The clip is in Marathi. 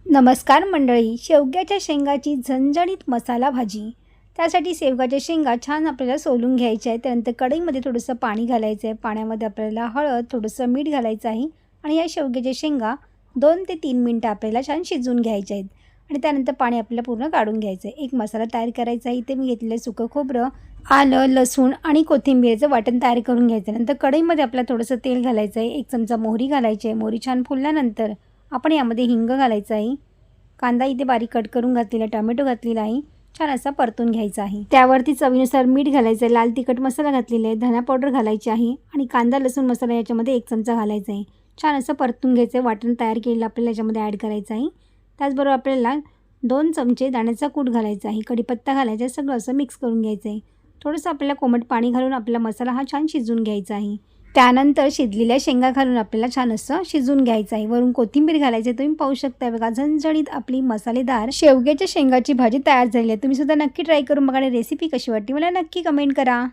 नमस्कार मंडळी, शेवग्याच्या शेंगाची झणझणीत मसाला भाजी. त्यासाठी शेवग्याच्या शेंगा छान आपल्याला सोलून घ्यायच्या आहेत. त्यानंतर कढईमध्ये थोडंसं पाणी घालायचं आहे. पाण्यामध्ये आपल्याला हळद, थोडंसं मीठ घालायचं आहे आणि या शेवग्याच्या शेंगा 2 ते 3 मिनटं आपल्याला छान शिजवून घ्यायच्या आहेत आणि त्यानंतर पाणी आपल्याला पूर्ण काढून घ्यायचं आहे. एक मसाला तयार करायचा आहे. इथे मी घेतलेलं सुकं खोबरं, आलं, लसूण आणि कोथिंबीरचं वाटण तयार करून घ्यायचं. नंतर कढईमध्ये आपल्याला थोडंसं तेल घालायचं आहे. 1 चमचा मोहरी घालायची आहे. मोहरी छान फुलल्यानंतर आपण यामध्ये हिंग घालायचं आहे. कांदा इथे बारीक कट करून घातलेला, टोमॅटो घातलेला आहे, छान असा परतून घ्यायचा आहे. त्यावरती चवीनुसार मीठ घालायचं आहे. लाल तिखट मसाला घातलेला आहे, धना पावडर घालायची आहे आणि कांदा लसूण मसाला याच्यामध्ये 1 चमचा घालायचा आहे. छान असं परतून घ्यायचं आहे. वाटण तयार केलेलं आपल्याला याच्यामध्ये ॲड करायचं आहे. त्याचबरोबर आपल्याला 2 चमचे दाण्याचा कूट घालायचा आहे, कढीपत्ता घालायचा आहे. सगळं असं मिक्स करून घ्यायचं आहे. थोडंसं आपल्याला कोमट पाणी घालून आपला मसाला हा छान शिजवून घ्यायचा आहे. त्यानंतर शिजलेल्या शेंगा घालून आपल्याला छान असं शिजवून घ्यायचं आहे. वरून कोथिंबीर घालायची. तुम्ही पाहू शकता बघा, झणझणीत आपली मसालेदार शेवग्याच्या शेंगाची भाजी तयार झाली आहे. तुम्ही सुद्धा नक्की ट्राय करून बघा आणि रेसिपी कशी वाटली मला नक्की कमेंट करा.